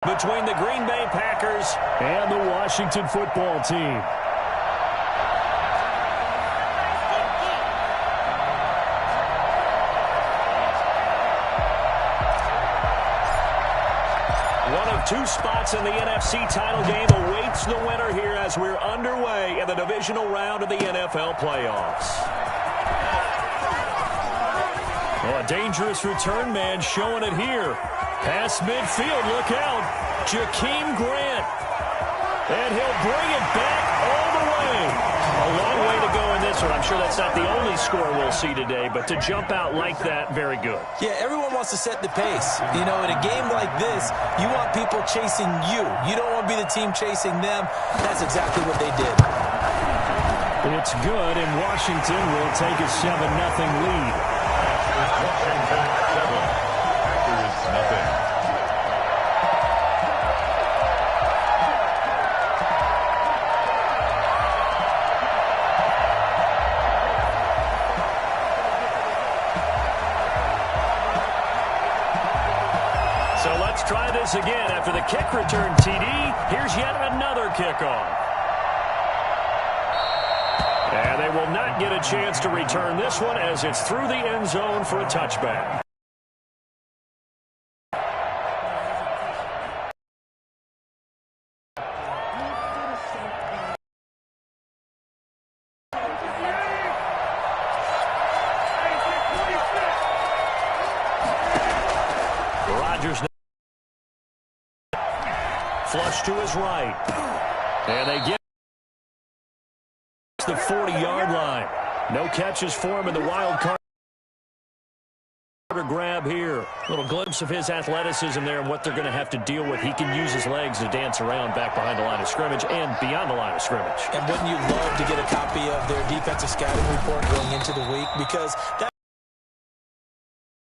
Between the Green Bay Packers and the Washington football team. One of two spots in the NFC title game awaits the winner here as we're underway in the divisional round of the NFL playoffs. Oh, a dangerous return man showing it here. Past midfield, look out. Jakeem Grant. And he'll bring it back all the way. A long way to go in this one. I'm sure that's not the only score we'll see today, but to jump out like that, very good. Yeah, everyone wants to set the pace. You know, in a game like this, you want people chasing you. You don't want to be the team chasing them. That's exactly what they did. It's good, and Washington will take a 7-0 lead. Washington 7, Packers nothing. So let's try this again. After the kick return TD, here's yet another kickoff. And they will not get a chance to return this one as it's through the end zone for a touchback. Rodgers flush to his right. And they get the 40-yard line. No catches for him in the wild card grab here. Little glimpse of his athleticism there and what they're going to have to deal with. He can use his legs to dance around back behind the line of scrimmage and beyond the line of scrimmage. And wouldn't you love to get a copy of their defensive scouting report going into the week? Because that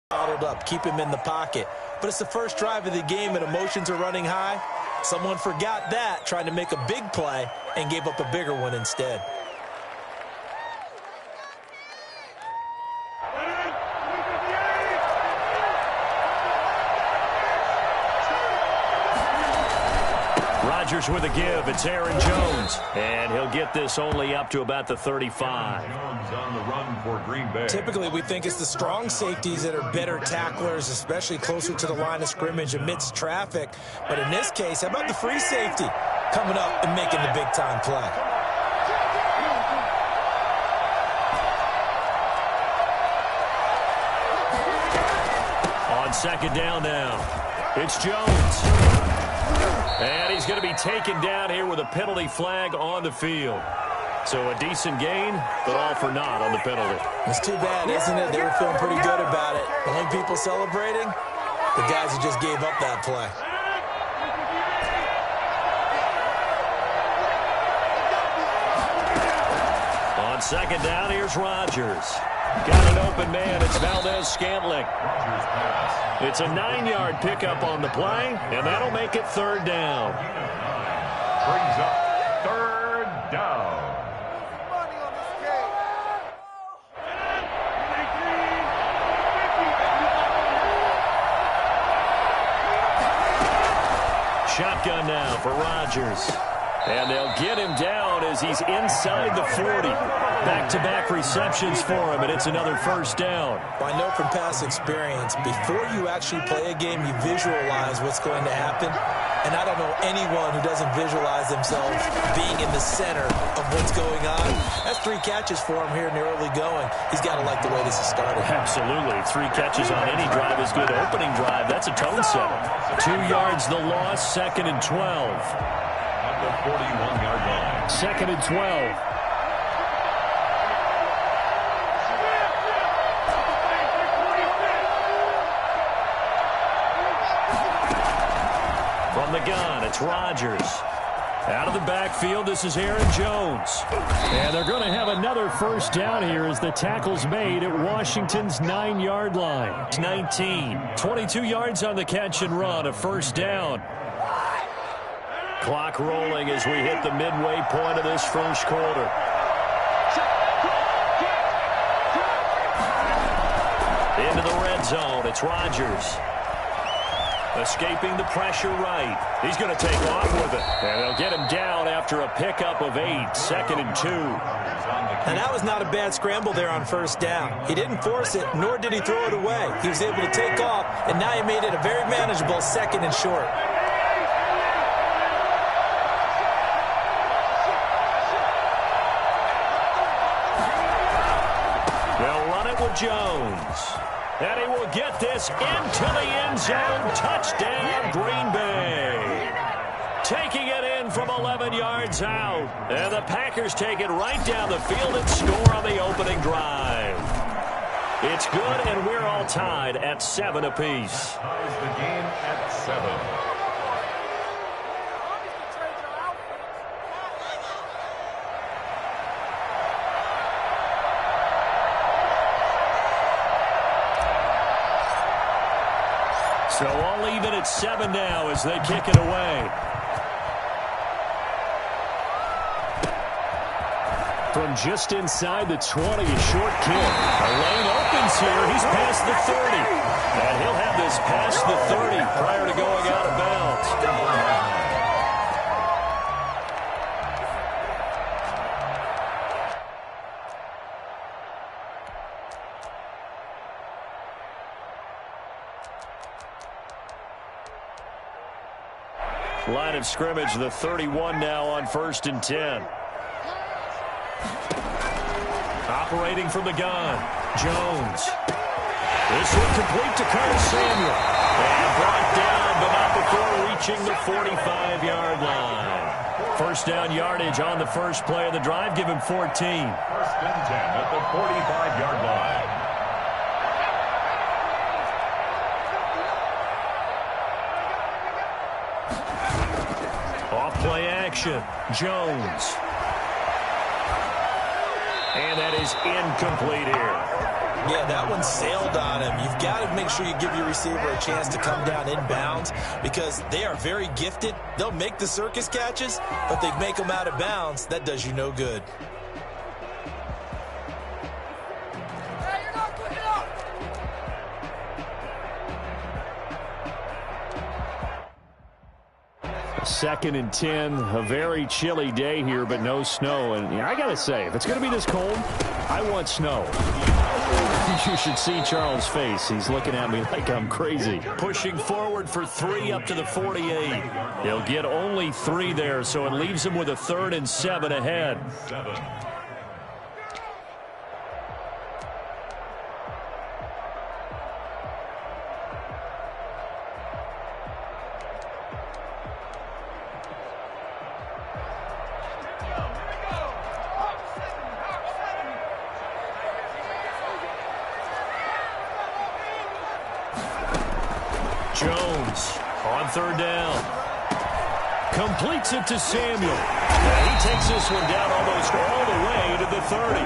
bottled up, keep him in the pocket. But it's the first drive of the game and emotions are running high. Someone forgot that, trying to make a big play and gave up a bigger one instead. Rodgers with a give. It's Aaron Jones. And he'll get this only up to about the 35. Jones on the run for Green Bay. Typically, we think it's the strong safeties that are better tacklers, especially closer to the line of scrimmage amidst traffic. But in this case, how about the free safety coming up and making the big-time play? On second down now, it's Jones. And he's going to be taken down here with a penalty flag on the field. So a decent gain, but all for naught on the penalty. It's too bad, isn't it? They were feeling pretty good about it. The only people celebrating, the guys who just gave up that play. On second down, here's Rodgers. Got an open man. It's Valdez-Scantling. It's a 9-yard pickup on the play, and that'll make it third down. Brings up third down. Shotgun now for Rodgers. And they'll get him down as he's inside the 40. Back-to-back receptions for him, and it's another first down. I know from past experience, before you actually play a game, you visualize what's going to happen. And I don't know anyone who doesn't visualize themselves being in the center of what's going on. That's 3 catches for him here in the early going. He's got to like the way this has started. Absolutely. 3 catches on any drive is good. Opening drive, that's a tone setter. 2 yards the loss, second and 12. At the 41-yard line. Second and 12. From the gun, it's Rodgers. Out of the backfield, this is Aaron Jones. And they're going to have another first down here as the tackle's made at Washington's 9-yard line. 19. 22 yards on the catch and run, a first down. Clock rolling as we hit the midway point of this first quarter. Into the red zone, it's Rodgers. Escaping the pressure right. He's going to take off with it. And they'll get him down after a pickup of 8. 2nd and 2. And that was not a bad scramble there on first down. He didn't force it, nor did he throw it away. He was able to take off, and now he made it a very manageable 2nd and short. They'll run it with Jones. And he will get this into the end zone. Touchdown, Green Bay. Taking it in from 11 yards out. And the Packers take it right down the field and score on the opening drive. It's good, and we're all tied at 7 apiece. Ties the game at 7. So all even at 7 now as they kick it away. From just inside the 20, a short kick. A lane opens here. He's past the 30. And he'll have this past the 30 prior to going out of bounds. Line of scrimmage, the 31 now on 1st and 10. Operating from the gun, Jones. This one complete to Curtis Samuel. And brought down, but not before reaching the 45-yard line. First down yardage on the first play of the drive. Give him 14. 1st and 10 at the 45-yard line. Off-play action, Jones. And that is incomplete here. Yeah, that one sailed on him. You've got to make sure you give your receiver a chance to come down inbounds because they are very gifted. They'll make the circus catches, but they make them out of bounds. That does you no good. Second and 10, a very chilly day here, but no snow. And I got to say, if it's going to be this cold, I want snow. You should see Charles' face. He's looking at me like I'm crazy. Pushing forward for 3 up to the 48. He'll get only 3 there, so it leaves him with a 3rd and 7 ahead. 7. Jones on 3rd down. Completes it to Samuel. And he takes this one down almost all the way to the 30.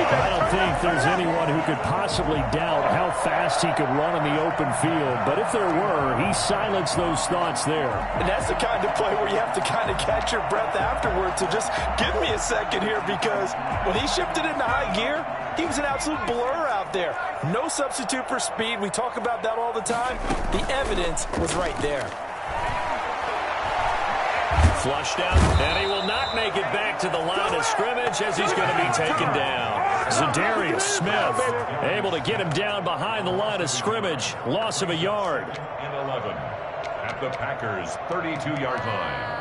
I don't think there's anyone who could possibly doubt how fast he could run in the open field. But if there were, he silenced those thoughts there. And that's the kind of play where you have to kind of catch your breath afterwards. So just give me a second here because when he shifted into high gear, he was an absolute blur out there. No substitute for speed. We talk about that all the time. The evidence was right there. Flushed out, and he will not make it back to the line of scrimmage as he's going to be taken down. Za'Darius Smith able to get him down behind the line of scrimmage. Loss of a yard. And 11 at the Packers' 32-yard line.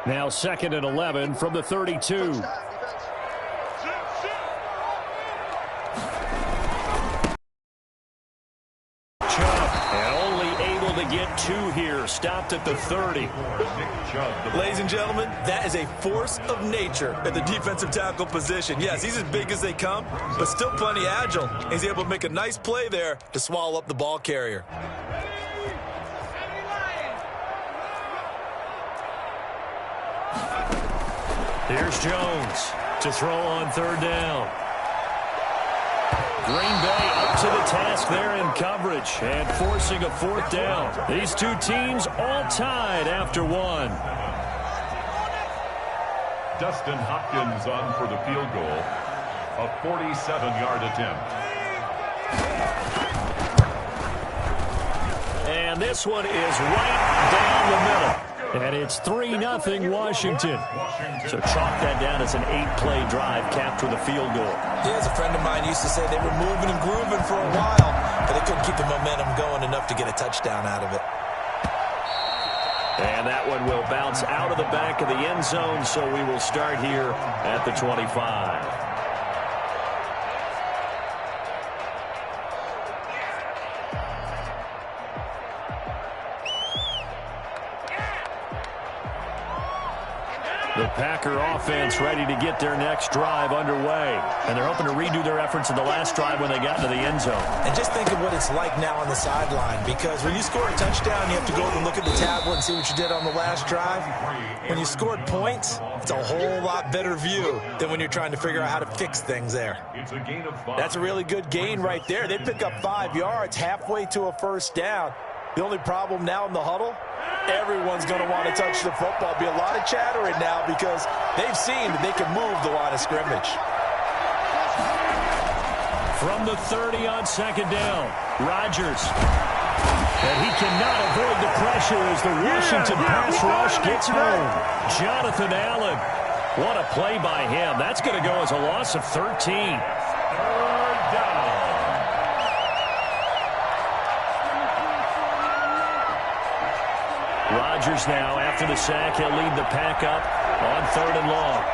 Now 2nd and 11 from the 32. Get 2 here, stopped at the 30. Ladies and gentlemen, that is a force of nature at the defensive tackle position. Yes, he's as big as they come, but still plenty agile. He's able to make a nice play there to swallow up the ball carrier. Here's Jones to throw on 3rd down. Green Bay up to the task there in coverage and forcing a 4th down. These two teams all tied after 1. Dustin Hopkins on for the field goal. A 47-yard attempt. And this one is right down the middle. And it's 3-0 Washington. So chalk that down as an 8-play drive capped with a field goal. Yeah, as a friend of mine used to say, they were moving and grooving for a while, but they couldn't keep the momentum going enough to get a touchdown out of it. And that one will bounce out of the back of the end zone, so we will start here at the 25. The Packer offense ready to get their next drive underway. And they're hoping to redo their efforts in the last drive when they got into the end zone. And just think of what it's like now on the sideline, because when you score a touchdown, you have to go and look at the tablet and see what you did on the last drive. When you scored points, it's a whole lot better view than when you're trying to figure out how to fix things there. It's a gain of 5. That's a really good gain right there. They pick up 5 yards halfway to a first down. The only problem now in the huddle, everyone's going to want to touch the football. Be a lot of chattering now because they've seen that they can move the line of scrimmage. From the 30 on second down, Rodgers. And he cannot avoid the pressure as the Washington pass rush gets home. Jonathan Allen. What a play by him. That's going to go as a loss of 13. Third down. Rodgers now, after the sack, he'll lead the pack up on 3rd and long.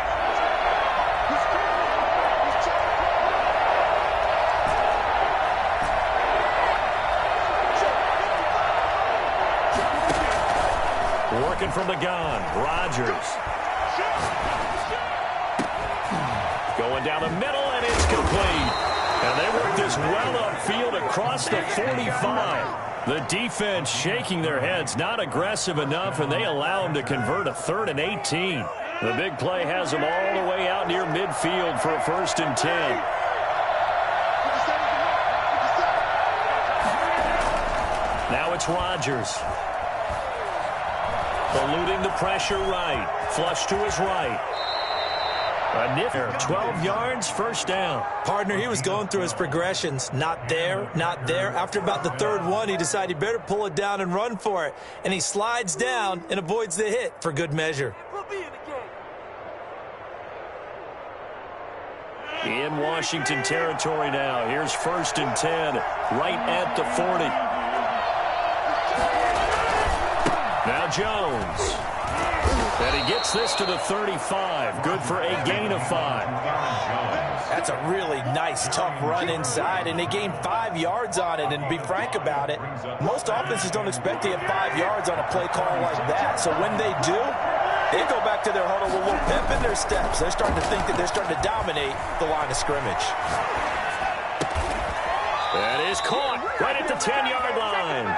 Working from the gun, Rodgers. Going down the middle, and it's complete. And they work this well upfield across the 45. The defense shaking their heads, not aggressive enough, and they allow them to convert a 3rd and 18. The big play has them all the way out near midfield for a 1st and 10. Now it's Rodgers. Eluding the pressure right. Flush to his right. A niffer, 12 yards, 1st down. Partner, he was going through his progressions. Not there, not there. After about the 3rd one, he decided he better pull it down and run for it. And he slides down and avoids the hit for good measure. In Washington territory now. Here's 1st and 10, right at the 40. Now Jones. And he gets this to the 35. Good for a gain of 5. That's a really nice, tough run inside, and they gained 5 yards on it. And to be frank about it, most offenses don't expect to get 5 yards on a play call like that. So when they do, they go back to their huddle with a little pep in their steps. They're starting to think that they're starting to dominate the line of scrimmage. That is caught right at the 10-yard line.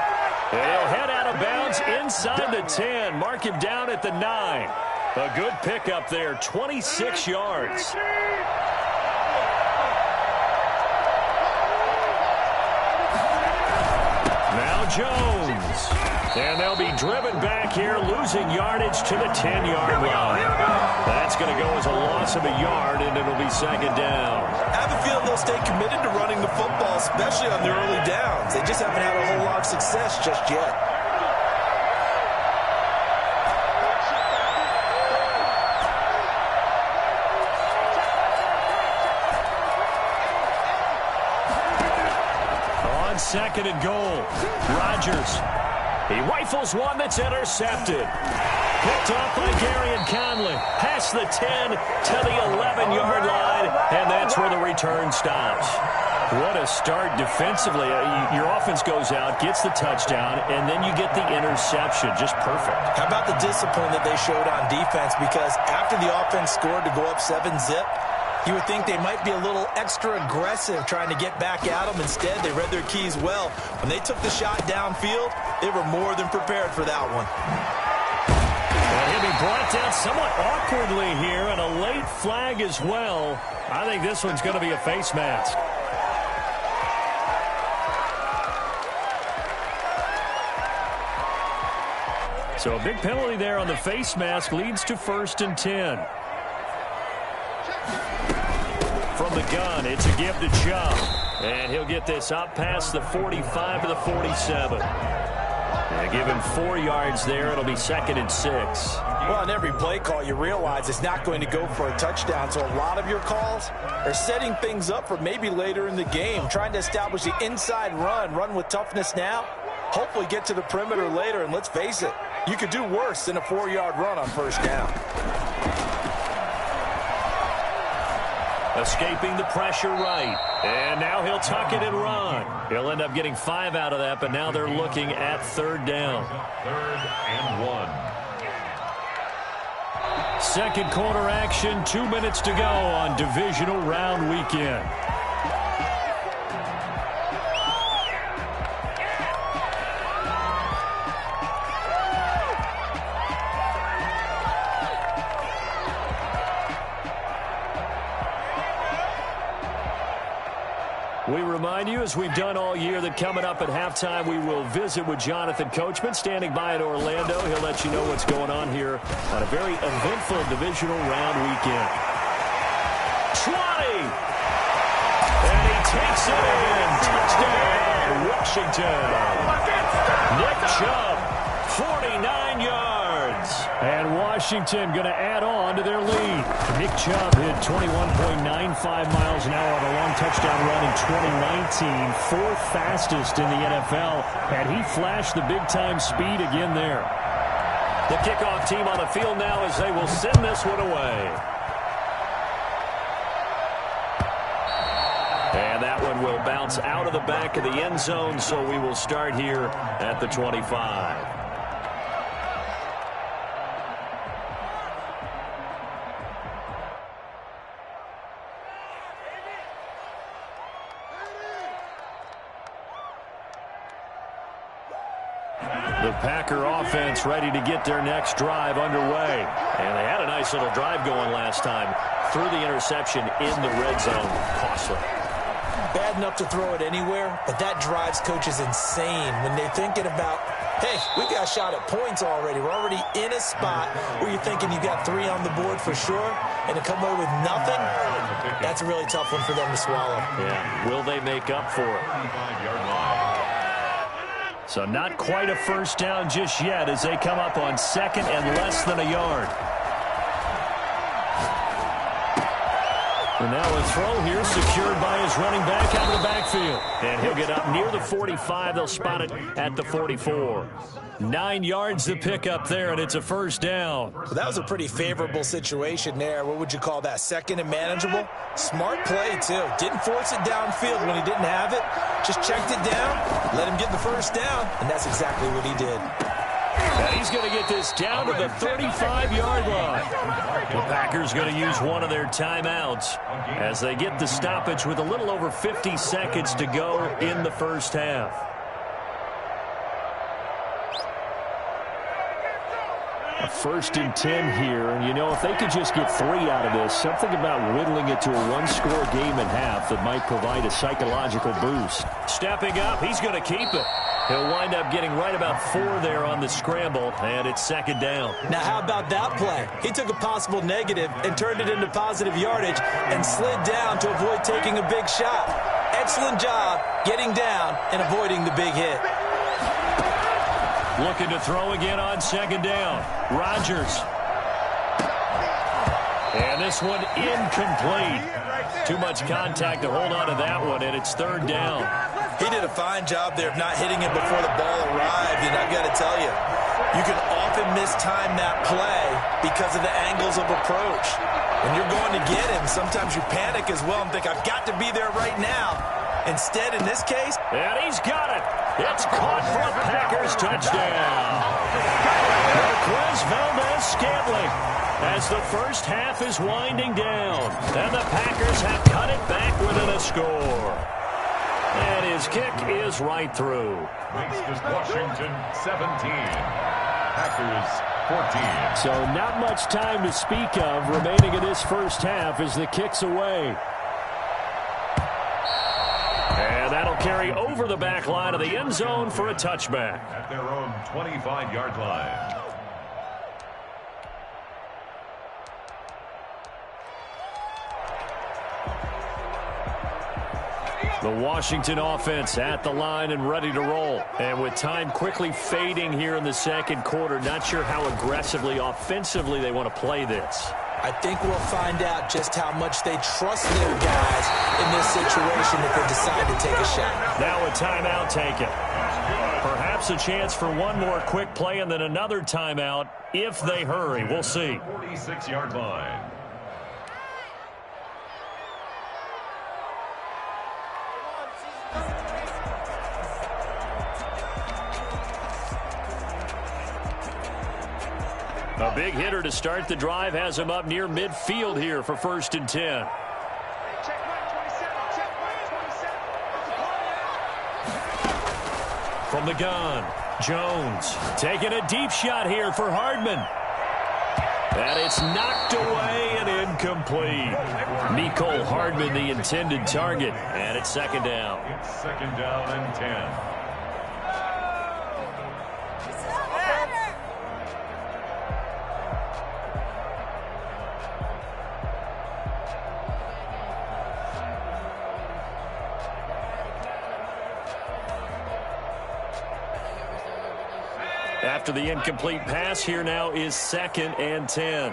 And he'll head out of bounds inside the 10. Mark him down at the 9. A good pickup there, 26 yards. Now Jones. And they'll be driven back here, losing yardage to the 10-yard line. That's going to go as a loss of a yard, and it'll be 2nd down. I have a feeling they'll stay committed to running the football, especially on their early downs. They just haven't had a whole lot of success just yet. On 2nd and goal, Rodgers. He rifles one that's intercepted. Picked off by Garyon Conley. Past the 10 to the 11-yard line, and that's where the return stops. What a start defensively. Your offense goes out, gets the touchdown, and then you get the interception. Just perfect. How about the discipline that they showed on defense? Because after the offense scored to go up 7-zip, you would think they might be a little extra aggressive trying to get back at them. Instead, they read their keys well. When they took the shot downfield, they were more than prepared for that one. And he'll be brought down somewhat awkwardly here, and a late flag as well. I think this one's going to be a face mask. So a big penalty there on the face mask leads to 1st and 10. From the gun, it's a give to Chubb. And he'll get this up past the 45 to the 47. And give him 4 yards there. It'll be 2nd and 6. Well, on every play call, you realize it's not going to go for a touchdown. So a lot of your calls are setting things up for maybe later in the game, trying to establish the inside run with toughness now, hopefully get to the perimeter later. And let's face it, you could do worse than a 4-yard run on first down. Escaping the pressure right. And now he'll tuck it and run. He'll end up getting 5 out of that, but now they're looking at 3rd down. 3rd and 1. Second quarter action, 2 minutes to go on divisional round weekend. We remind you, as we've done all year, that coming up at halftime, we will visit with Jonathan Coachman, standing by in Orlando. He'll let you know what's going on here on a very eventful divisional round weekend. 20! And he takes it in. Touchdown, Washington. Nick Chubb, 49 yards. And Washington going to add on to their lead. Nick Chubb hit 21.95 miles an hour on a long touchdown run in 2019, 4th fastest in the NFL, and he flashed the big-time speed again there. The kickoff team on the field now as they will send this one away. And that one will bounce out of the back of the end zone, so we will start here at the 25. The Packer offense ready to get their next drive underway. And they had a nice little drive going last time. Threw the interception in the red zone. Costly. Bad enough to throw it anywhere, but that drives coaches insane when they're thinking about, hey, we got a shot at points already. We're already in a spot where you're thinking you got 3 on the board for sure, and to come away with nothing, that's a really tough one for them to swallow. Yeah, will they make up for it? So not quite a first down just yet as they come up on 2nd and less than a yard. And now a throw here secured by his running back out of the backfield. And he'll get up near the 45. They'll spot it at the 44. 9 yards to pick up there, and it's a first down. Well, that was a pretty favorable situation there. What would you call that? 2nd and manageable? Smart play, too. Didn't force it downfield when he didn't have it. Just checked it down, let him get the first down, and that's exactly what he did. And he's going to get this down to the 35-yard line. The Packers going to use one of their timeouts as they get the stoppage with a little over 50 seconds to go in the first half. A 1st and 10 here, and you know, if they could just get 3 out of this, something about whittling it to a 1-score game at half that might provide a psychological boost. Stepping up, he's going to keep it. He'll wind up getting right about 4 there on the scramble, and it's 2nd down. Now, how about that play? He took a possible negative and turned it into positive yardage and slid down to avoid taking a big shot. Excellent job getting down and avoiding the big hit. Looking to throw again on 2nd down. Rodgers. And this one incomplete. Too much contact to hold on to that one, and it's 3rd down. He did a fine job there of not hitting it before the ball arrived, and I've got to tell you, you can often mistime that play because of the angles of approach. When you're going to get him, sometimes you panic as well and think, I've got to be there right now. Instead, in this case, and he's got it. It's caught for a Packers touchdown. Marquez Valdes-Scantling as the first half is winding down. And the Packers have cut it back within a score. And his kick is right through. Makes Washington 17. Packers 14. So not much time to speak of remaining in this first half as the kick's away. And that'll carry over the back line of the end zone for a touchback. At their own 25-yard line. The Washington offense at the line and ready to roll. And with time quickly fading here in the second quarter, not sure how aggressively, offensively they want to play this. I think we'll find out just how much they trust their guys in this situation if they decide to take a shot. Now a timeout taken. Perhaps a chance for one more quick play and then another timeout if they hurry. We'll see. 46-yard line. A big hitter to start the drive has him up near midfield here for 1st and 10. From the gun, Jones taking a deep shot here for Hardman. And it's knocked away and incomplete. Mecole Hardman, the intended target, and it's 2nd down. It's 2nd down and 10. After the incomplete pass, here now is 2nd and 10.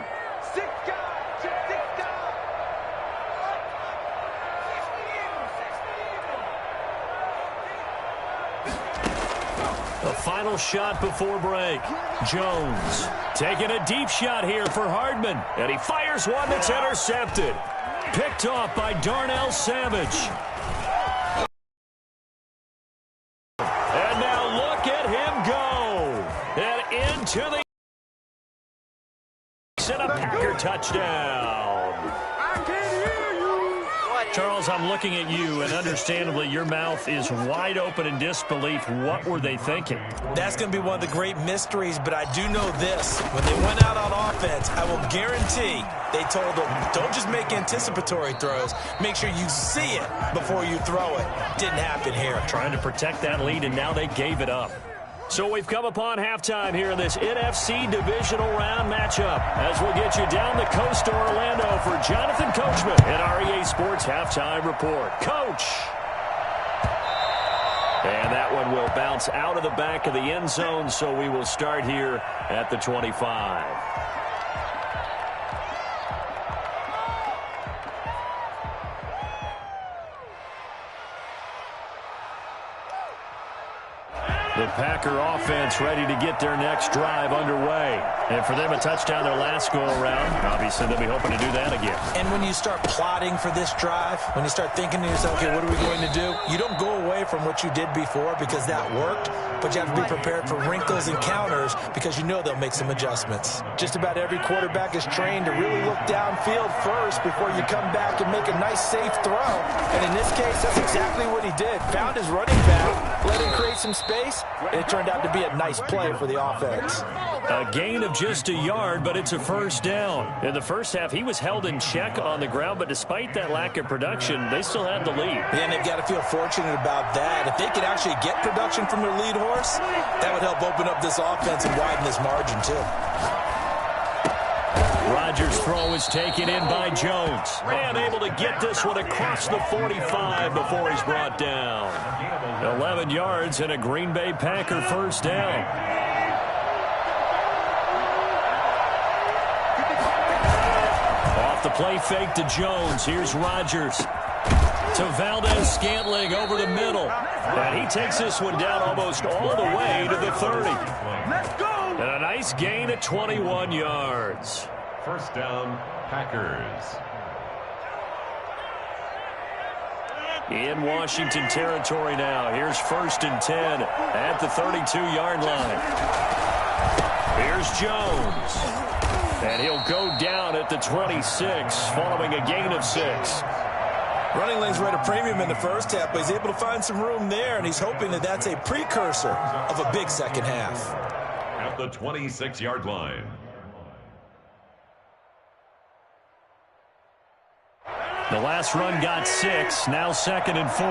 The final shot before break. Jones taking a deep shot here for Hardman. And he fires one that's intercepted. Picked off by Darnell Savage. And now look at him go. And into the set a Packer touchdown. Charles, I'm looking at you, and understandably, your mouth is wide open in disbelief. What were they thinking? That's going to be one of the great mysteries, but I do know this. When they went out on offense, I will guarantee they told them, don't just make anticipatory throws. Make sure you see it before you throw it. Didn't happen here. Trying to protect that lead, and now they gave it up. So we've come upon halftime here in this NFC divisional round matchup as we'll get you down the coast to Orlando for Jonathan Coachman at our EA Sports Halftime Report. Coach! And that one will bounce out of the back of the end zone, so we will start here at the 25. The Packer offense ready to get their next drive underway. And for them, a touchdown their last go-around. Obviously, they'll be hoping to do that again. And when you start plotting for this drive, when you start thinking to yourself, okay, what are we going to do? You don't go away from what you did before because that worked, but you have to be prepared for wrinkles and counters because you know they'll make some adjustments. Just about every quarterback is trained to really look downfield first before you come back and make a nice, safe throw. And in this case, that's exactly what he did. Found his running back, let him create some space, and it turned out to be a nice play for the offense. A gain of just a yard, but it's a 1st down. In the first half, he was held in check on the ground, but despite that lack of production, they still had the lead. And they've got to feel fortunate about that. If they could actually get production from their lead horse, that would help open up this offense and widen this margin, too. Rodgers' throw is taken in by Jones. And able to get this one across the 45 before he's brought down. 11 yards and a Green Bay Packer 1st down. Off the play fake to Jones. Here's Rodgers. To Valdez-Scantling over the middle. And he takes this one down almost all the way to the 30. And a nice gain at 21 yards. 1st down, Packers. In Washington territory now. Here's 1st and 10 at the 32-yard line. Here's Jones. And he'll go down at the 26 following a gain of 6. Running lanes were at a premium in the first half, but he's able to find some room there, and he's hoping that that's a precursor of a big second half. At the 26-yard line. The last run got 6, now 2nd and 4.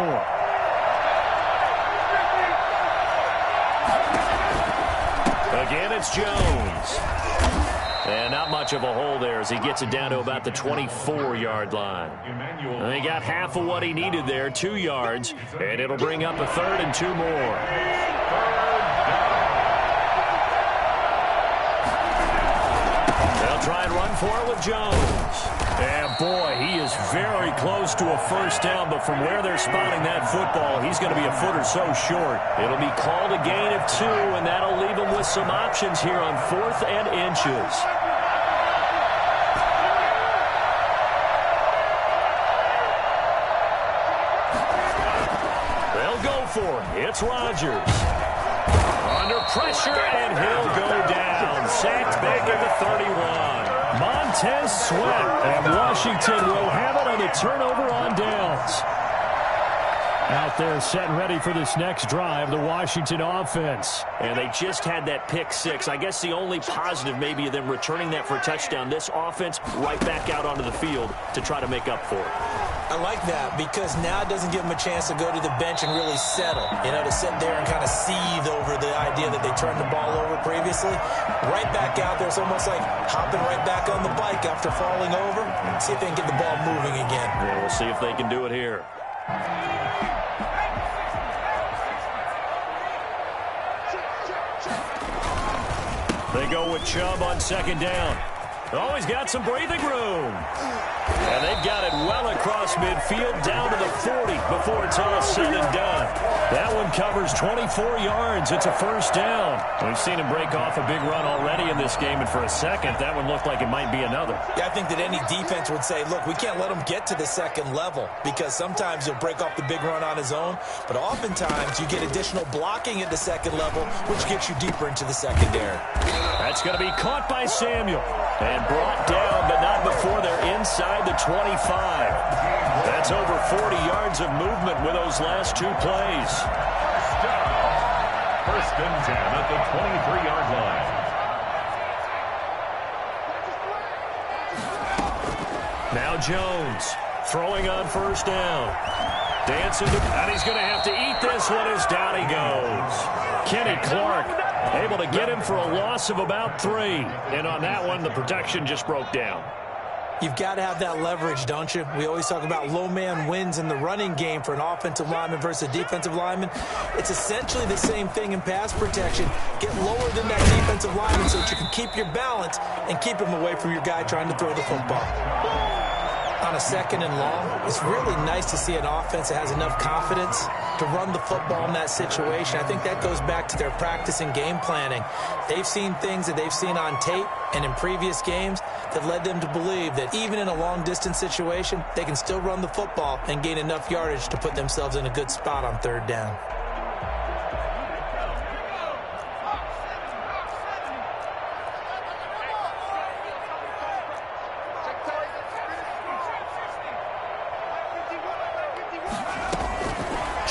Again, it's Jones. And not much of a hole there as he gets it down to about the 24-yard line. And he got half of what he needed there, 2 yards, and it'll bring up a 3rd and 2 more. They'll try and run for it with Jones. And, boy, he is very close to a first down, but from where they're spotting that football, he's going to be a foot or so short. It'll be called a gain of 2, and that'll leave him with some options here on 4th and inches. They'll go for it. It's Rodgers. Under pressure, and he'll go down. Sacked back at the 31. Montez Sweat, and Washington will have it on the turnover on downs. Out there set and ready for this next drive, the Washington offense. And they just had that pick 6. I guess the only positive maybe of them returning that for a touchdown. This offense right back out onto the field to try to make up for it. I like that because now it doesn't give them a chance to go to the bench and really settle. You know, to sit there and kind of seethe over the idea that they turned the ball over previously. Right back out there. It's almost like hopping right back on the bike after falling over. See if they can get the ball moving again. Yeah, we'll see if they can do it here. They go with Chubb on 2nd down. Oh, he's got some breathing room. And they've got it well across midfield down to the 40 before it's all said and done. That one covers 24 yards. It's a first down. We've seen him break off a big run already in this game, and for a second, that one looked like it might be another. Yeah, I think that any defense would say, look, we can't let him get to the 2nd level because sometimes he'll break off the big run on his own, but oftentimes you get additional blocking at the 2nd level, which gets you deeper into the secondary. That's going to be caught by Samuel and brought down, but not before they're inside the 25. That's over 40 yards of movement with those last 2 plays. First and 10 at the 23-yard line. Now Jones throwing on first down. Dancing, and he's going to have to eat this one as down he goes. Kenny Clark able to get him for a loss of about 3. And on that one, the protection just broke down. You've got to have that leverage, don't you? We always talk about low man wins in the running game for an offensive lineman versus a defensive lineman. It's essentially the same thing in pass protection. Get lower than that defensive lineman so that you can keep your balance and keep him away from your guy trying to throw the football. On a 2nd and long, it's really nice to see an offense that has enough confidence to run the football in that situation. I think that goes back to their practice and game planning. They've seen things that they've seen on tape and in previous games that led them to believe that even in a long-distance situation, they can still run the football and gain enough yardage to put themselves in a good spot on 3rd down.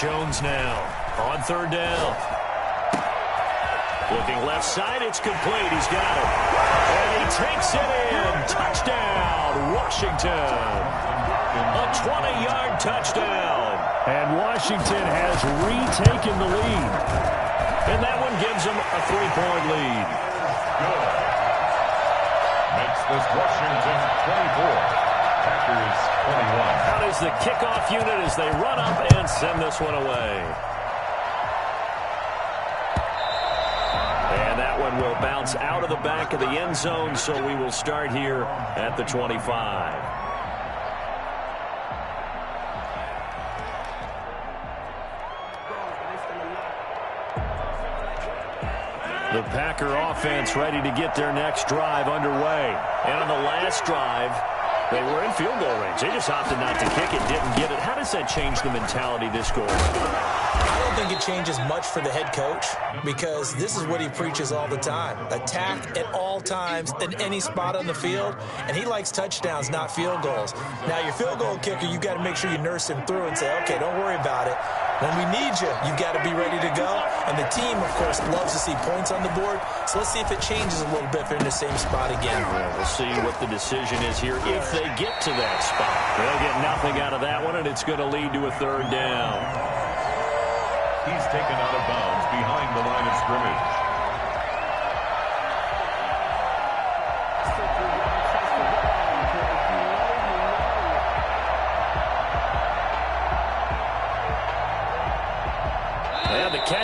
Jones now on 3rd down. Looking left side, it's complete. He's got it. And he takes it in. Touchdown, Washington. A 20-yard touchdown. And Washington has retaken the lead. And that one gives them a 3-point lead. Good. Makes this Washington 24. Packers 21. Out is the kickoff unit as they run up and send this one away. And that one will bounce out of the back of the end zone, so we will start here at the 25. The Packer offense ready to get their next drive underway. And on the last drive, they were in field goal range. They just opted not to kick it, didn't get it. How does that change the mentality this goal? I don't think it changes much for the head coach because this is what he preaches all the time. Attack at all times in any spot on the field, and he likes touchdowns, not field goals. Now, your field goal kicker, you've got to make sure you nurse him through and say, okay, don't worry about it. When we need you, you've got to be ready to go. And the team, of course, loves to see points on the board. So let's see if it changes a little bit if they're in the same spot again. Well, we'll see what the decision is here if they get to that spot. They'll get nothing out of that one, and it's going to lead to a 3rd down. He's taken out of bounds behind the line of scrimmage.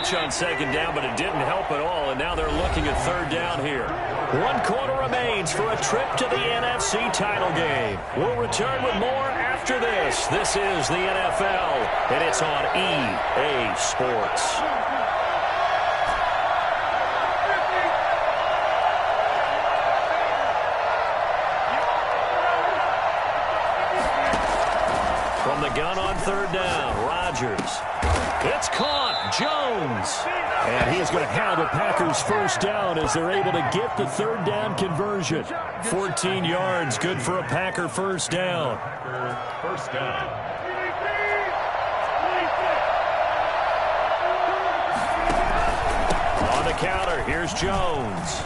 catch on second down, but it didn't help at all, and now they're looking at third down here. 1 quarter remains for a trip to the NFC title game. We'll return with more after this. This is the NFL, and it's on EA Sports. From the gun on third down, Rodgers. It's caught. Jones. And he's going to have a Packers first down as they're able to get the third down conversion. 14 yards, good for a Packer first down. First down. On the counter, here's Jones.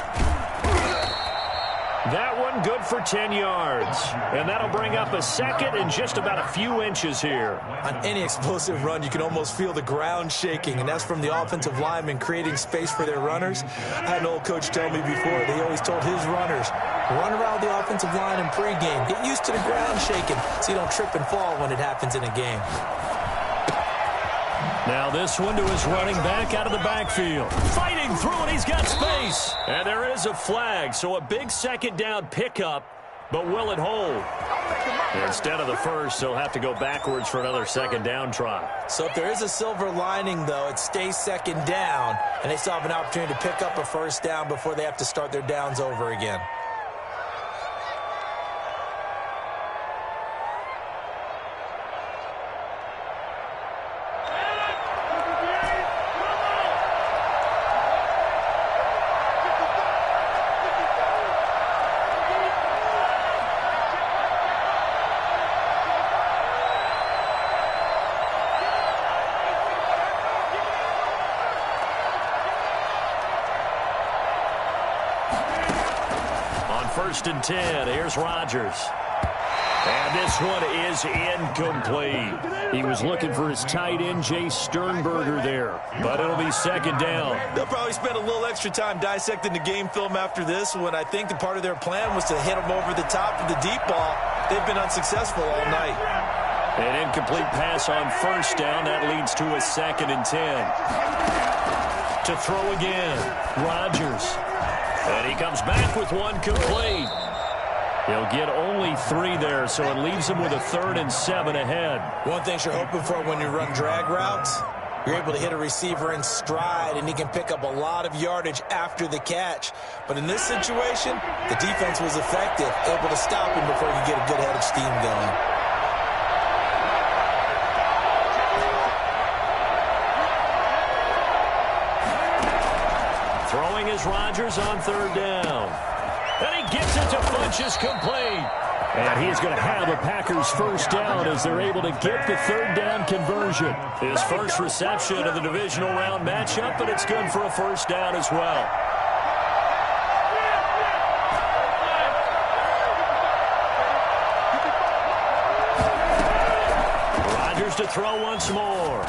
That one good for 10 yards. And that'll bring up a second and just about a few inches here. On any explosive run, you can almost feel the ground shaking, and that's from the offensive linemen creating space for their runners. I had an old coach tell me before, they always told his runners, run around the offensive line in pregame. Get used to the ground shaking so you don't trip and fall when it happens in a game. Now this one to his running back out of the backfield. Fighting through it, he's got space. And there is a flag, so a big second down pickup, but will it hold? Instead of the first, they'll have to go backwards for another second down try. So if there is a silver lining, though, it stays second down, and they still have an opportunity to pick up a first down before they have to start their downs over again. First and 10. Here's Rodgers. And this one is incomplete. He was looking for his tight end, Jay Sternberger there. But it'll be second down. They'll probably spend a little extra time dissecting the game film after this, when I think the part of their plan was to hit him over the top of the deep ball. They've been unsuccessful all night. An incomplete pass on first down. That leads to a second and 10. To throw again. Rodgers. And he comes back with one complete. He'll get only 3 there, so it leaves him with a 3rd and 7 ahead. One thing you're hoping for when you run drag routes, you're able to hit a receiver in stride, and he can pick up a lot of yardage after the catch. But in this situation, the defense was effective, able to stop him before he could get a good head of steam going. Throwing is Rodgers on third down. And he gets it to Funchess complete. And he's going to have a Packers first down as they're able to get the third down conversion. His first reception of the divisional round matchup, but it's good for a first down as well. Rodgers to throw once more.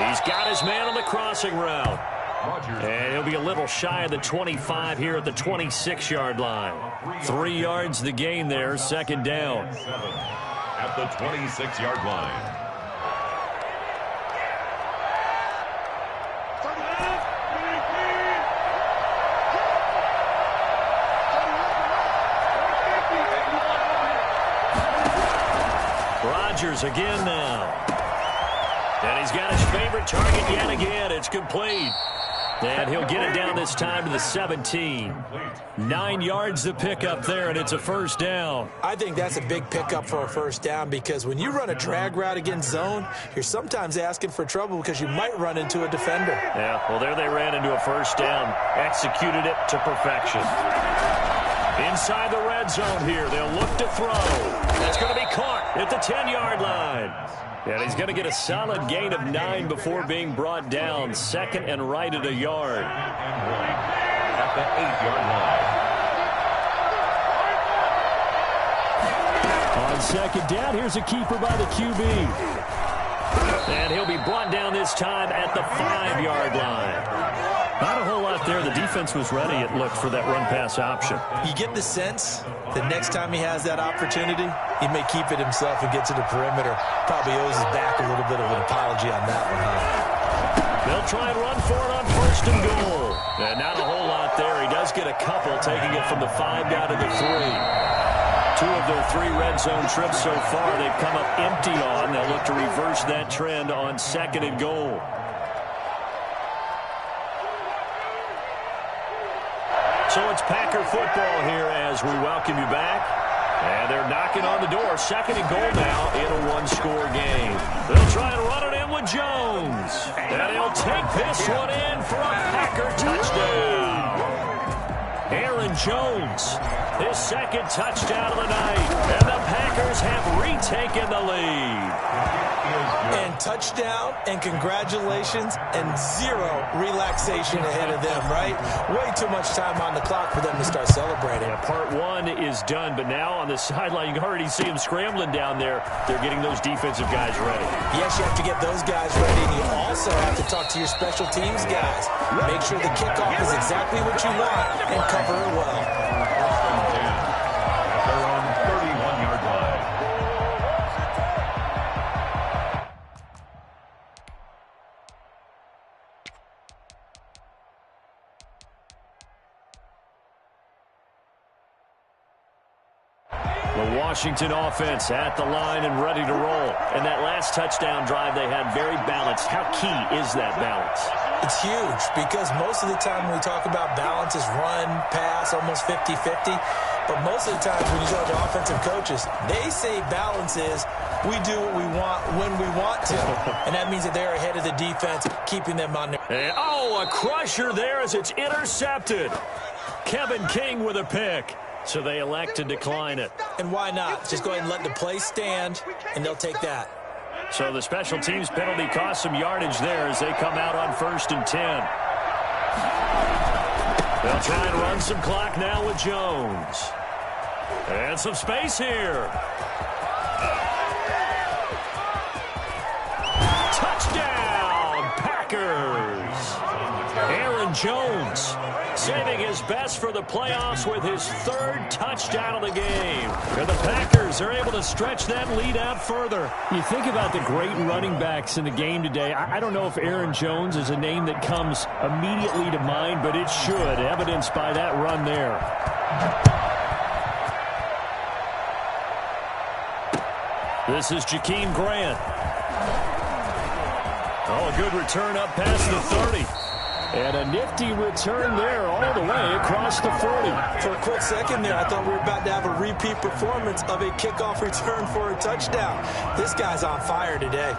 He's got his man on the crossing route. And he'll be a little shy of the 25 here at the 26-yard line. 3 yards the gain there, second down. At the 26-yard line. Rodgers again now. And he's got his favorite target yet again. It's complete. And he'll get it down this time to the 17. 9 yards to pick up there, and it's a first down. I think that's a big pickup for a first down, because when you run a drag route against zone, you're sometimes asking for trouble because you might run into a defender. Yeah, well, there they ran into a first down. Executed it to perfection. Inside the red zone here, they'll look to throw. That's going to be caught at the 10-yard line. And he's going to get a solid gain of 9 before being brought down. Second and right at a yard. At the 8-yard line. On second down, here's a keeper by the QB. And he'll be brought down this time at the 5-yard line. Not a whole lot there. The defense was ready, it looked, for that run-pass option. You get the sense that next time he has that opportunity, he may keep it himself and get to the perimeter. Probably owes his back a little bit of an apology on that one, huh? They'll try and run for it on 1st and goal. And not a whole lot there. He does get a couple, taking it from the 5 down to the 3. 2 of their 3 red zone trips so far they've come up empty on. They'll look to reverse that trend on 2nd and goal. So it's Packer football here as we welcome you back. And they're knocking on the door. 2nd and goal now in a 1-score game. They'll try and run it in with Jones. And he'll take this one in for a Packer touchdown. Aaron Jones, his 2nd touchdown of the night. And the Packers have retaken the lead. And touchdown, and congratulations, and 0 relaxation ahead of them, right? Way too much time on the clock for them to start celebrating. Yeah, part 1 is done, but now on the sideline, you can already see them scrambling down there. They're getting those defensive guys ready. Yes, you have to get those guys ready, and you also have to talk to your special teams guys. Make sure the kickoff is exactly what you want and cover it well. They're on 31-yard line. The Washington offense at the line and ready to roll. And that last touchdown drive they had very balanced. How key is that balance? It's huge because most of the time when we talk about balance is run, pass, almost 50-50. But most of the times when you talk to offensive coaches, they say balance is we do what we want when we want to. And that means that they're ahead of the defense, keeping them on their... And, a crusher there as it's intercepted. Kevin King with a pick. So they elect to decline it. And why not? Just go ahead and let the play stand, and they'll take that. So the special teams penalty cost some yardage there as they come out on 1st and 10. They'll try and run some clock now with Jones. And some space here. Touchdown, Packers. Aaron Jones saving his best for the playoffs with his 3rd touchdown of the game. And the Packers are able to stretch that lead out further. You think about the great running backs in the game today. I don't know if Aaron Jones is a name that comes immediately to mind, but it should, evidenced by that run there. This is Jakeem Grant. A good return up past the 30. And a nifty return there all the way across the 40. For a quick second there, I thought we were about to have a repeat performance of a kickoff return for a touchdown. This guy's on fire today.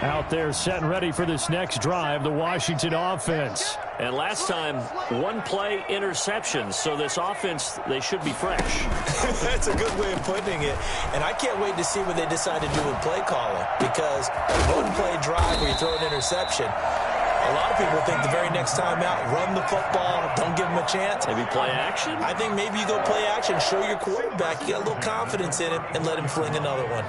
Out there set and ready for this next drive, the Washington offense. And last time, 1 play interceptions. So this offense, they should be fresh. That's a good way of putting it. And I can't wait to see what they decide to do with play calling. Because a 1-play drive where you throw an interception, a lot of people think the very next time out, run the football, don't give them a chance. Maybe play action? I think maybe you go play action, show your quarterback you got a little confidence in him, and let him fling another one.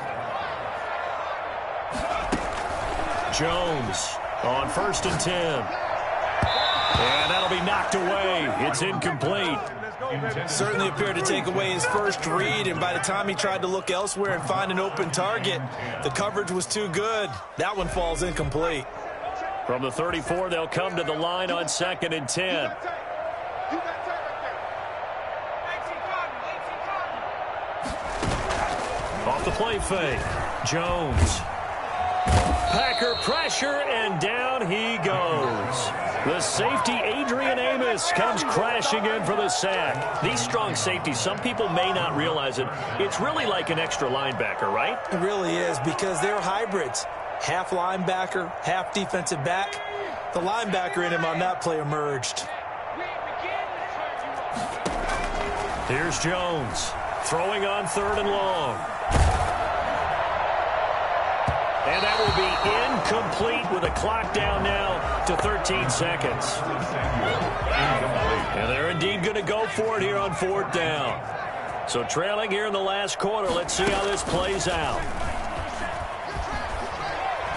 Jones on 1st and 10. And that'll be knocked away. It's incomplete. Certainly appeared to take away his first read, and by the time he tried to look elsewhere and find an open target, the coverage was too good. That one falls incomplete. From the 34, they'll come to the line on 2nd and 10. Off the play fake. Jones. Packer pressure, and down he goes. The safety, Adrian Amos, comes crashing in for the sack. These strong safeties, some people may not realize it. It's really like an extra linebacker, right? It really is, because they're hybrids. Half linebacker, half defensive back. The linebacker in him on that play emerged. Here's Jones, throwing on 3rd and long. And that will be incomplete with a clock down now to 13 seconds. And they're indeed going to go for it here on 4th down. So trailing here in the last quarter. Let's see how this plays out.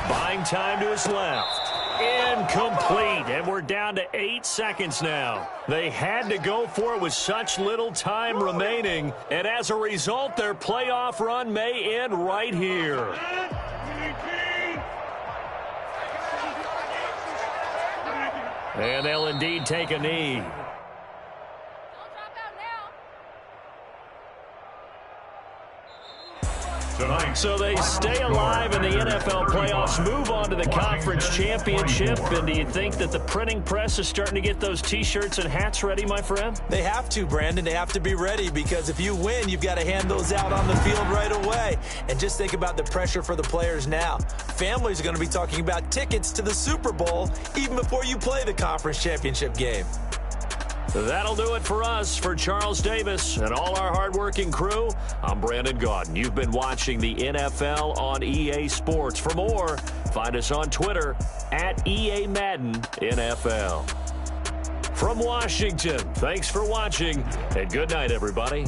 Buying time to his left. Incomplete, and we're down to 8 seconds now. They had to go for it with such little time remaining, and as a result, their playoff run may end right here. And they'll indeed take a knee. So they stay alive in the NFL playoffs, move on to the conference championship. And do you think that the printing press is starting to get those T-shirts and hats ready, my friend? They have to, Brandon. They have to be ready because if you win, you've got to hand those out on the field right away. And just think about the pressure for the players now. Families are going to be talking about tickets to the Super Bowl even before you play the conference championship game. That'll do it for us. For Charles Davis and all our hardworking crew, I'm Brandon Gaudin. You've been watching the NFL on EA Sports. For more, find us on Twitter at EA Madden NFL. From Washington, thanks for watching, and good night, everybody.